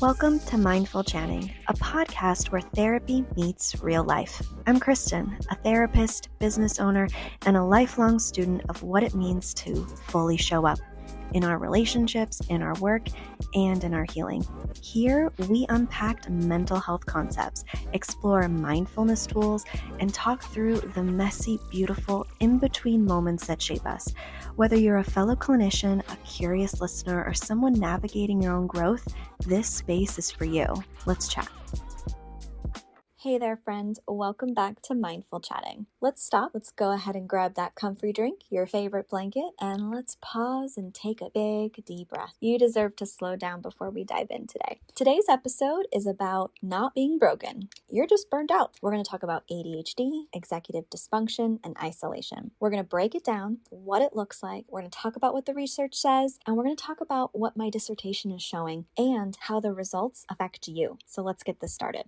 Welcome to Mindful Chatting, a podcast where therapy meets real life. I'm Kristen, a therapist, business owner, and a lifelong student of what it means to fully show up in our relationships, in our work, and in our healing. Here, we unpack mental health concepts, explore mindfulness tools, and talk through the messy, beautiful, in-between moments that shape us. Whether you're a fellow clinician, a curious listener, or someone navigating your own growth, this space is for you. Let's chat. Hey there, friend. Welcome back to Mindful Chatting. Let's stop. Let's go ahead and grab that comfy drink, your favorite blanket, and let's pause and take a big, deep breath. You deserve to slow down before we dive in today. Today's episode is about not being broken. You're just burned out. We're going to talk about ADHD, executive dysfunction, and isolation. We're going to break it down, what it looks like. We're going to talk about what the research says, and we're going to talk about what my dissertation is showing and how the results affect you. So let's get this started.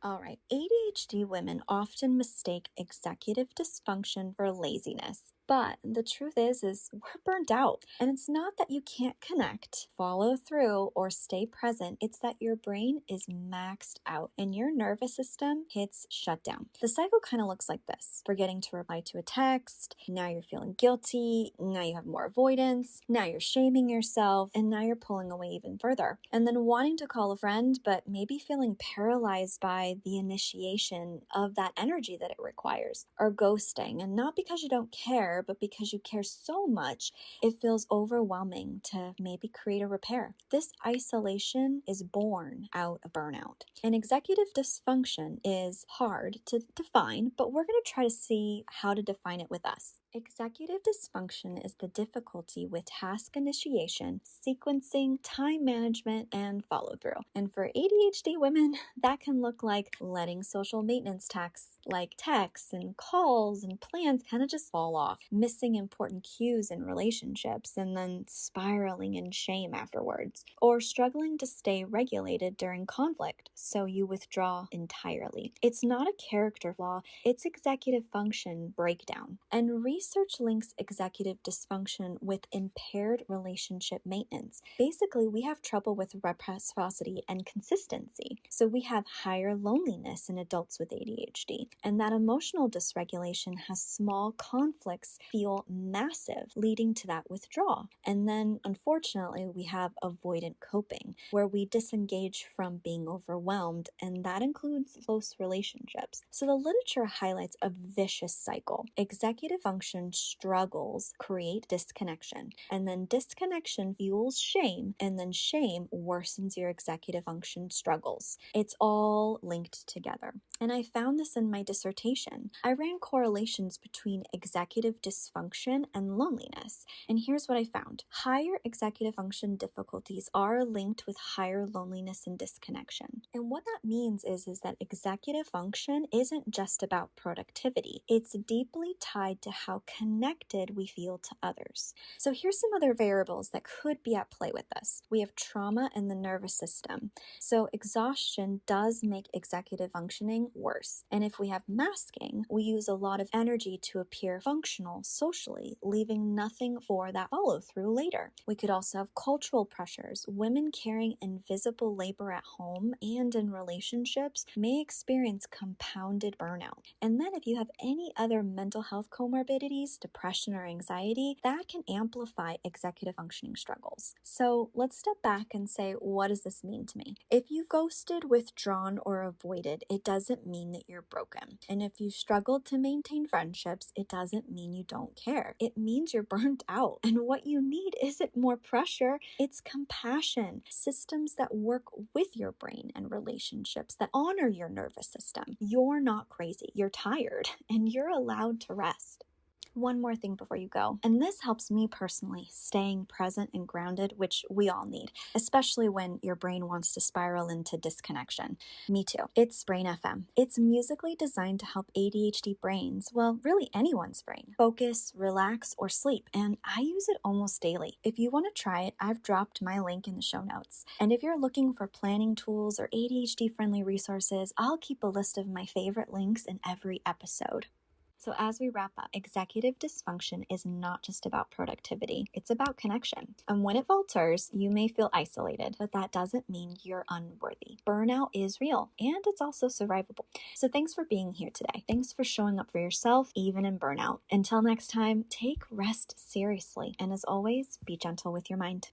All right, ADHD women often mistake executive dysfunction for laziness. But the truth is we're burnt out. And it's not that you can't connect, follow through, or stay present. It's that your brain is maxed out and your nervous system hits shutdown. The cycle kind of looks like this. Forgetting to reply to a text. Now you're feeling guilty. Now you have more avoidance. Now you're shaming yourself. And now you're pulling away even further. And then wanting to call a friend, but maybe feeling paralyzed by the initiation of that energy that it requires. Or ghosting. And not because you don't care, but because you care so much, it feels overwhelming to maybe create a repair. This isolation is born out of burnout. And executive dysfunction is hard to define, but we're going to try to see how to define it with us. Executive dysfunction is the difficulty with task initiation, sequencing, time management, and follow-through. And for ADHD women, that can look like letting social maintenance tasks like texts and calls and plans kind of just fall off, missing important cues in relationships, and then spiraling in shame afterwards, or struggling to stay regulated during conflict, so you withdraw entirely. It's not a character flaw, it's executive function breakdown. And research links executive dysfunction with impaired relationship maintenance. Basically, we have trouble with reciprocity and consistency. So we have higher loneliness in adults with ADHD. And that emotional dysregulation has small conflicts feel massive, leading to that withdrawal. And then, unfortunately, we have avoidant coping, where we disengage from being overwhelmed, and that includes close relationships. So the literature highlights a vicious cycle. Executive function struggles create disconnection, and then disconnection fuels shame, and then shame worsens your executive function struggles. It's all linked together. And I found this in my dissertation. I ran correlations between executive dysfunction and loneliness. And here's what I found. Higher executive function difficulties are linked with higher loneliness and disconnection. And what that means is that executive function isn't just about productivity. It's deeply tied to how connected we feel to others. So here's some other variables that could be at play with this. We have trauma in the nervous system. So exhaustion does make executive functioning worse. And if we have masking, we use a lot of energy to appear functional socially, leaving nothing for that follow through later. We could also have cultural pressures. Women carrying invisible labor at home and in relationships may experience compounded burnout. And then if you have any other mental health comorbidities, depression or anxiety, that can amplify executive functioning struggles. So let's step back and say, what does this mean to me? If you've ghosted, withdrawn, or avoided, it doesn't mean that you're broken. And if you struggle to maintain friendships, it doesn't mean you don't care. It means you're burnt out. And what you need isn't more pressure, it's compassion. Systems that work with your brain and relationships that honor your nervous system. You're not crazy. You're tired and you're allowed to rest. One more thing before you go, and this helps me personally, staying present and grounded, which we all need, especially when your brain wants to spiral into disconnection. Me too. It's Brain FM. It's musically designed to help ADHD brains, well, really anyone's brain, focus, relax, or sleep, and I use it almost daily. If you want to try it, I've dropped my link in the show notes. And if you're looking for planning tools or ADHD-friendly resources, I'll keep a list of my favorite links in every episode. So as we wrap up, executive dysfunction is not just about productivity, it's about connection. And when it falters, you may feel isolated, but that doesn't mean you're unworthy. Burnout is real, and it's also survivable. So thanks for being here today. Thanks for showing up for yourself, even in burnout. Until next time, take rest seriously. And as always, be gentle with your mind.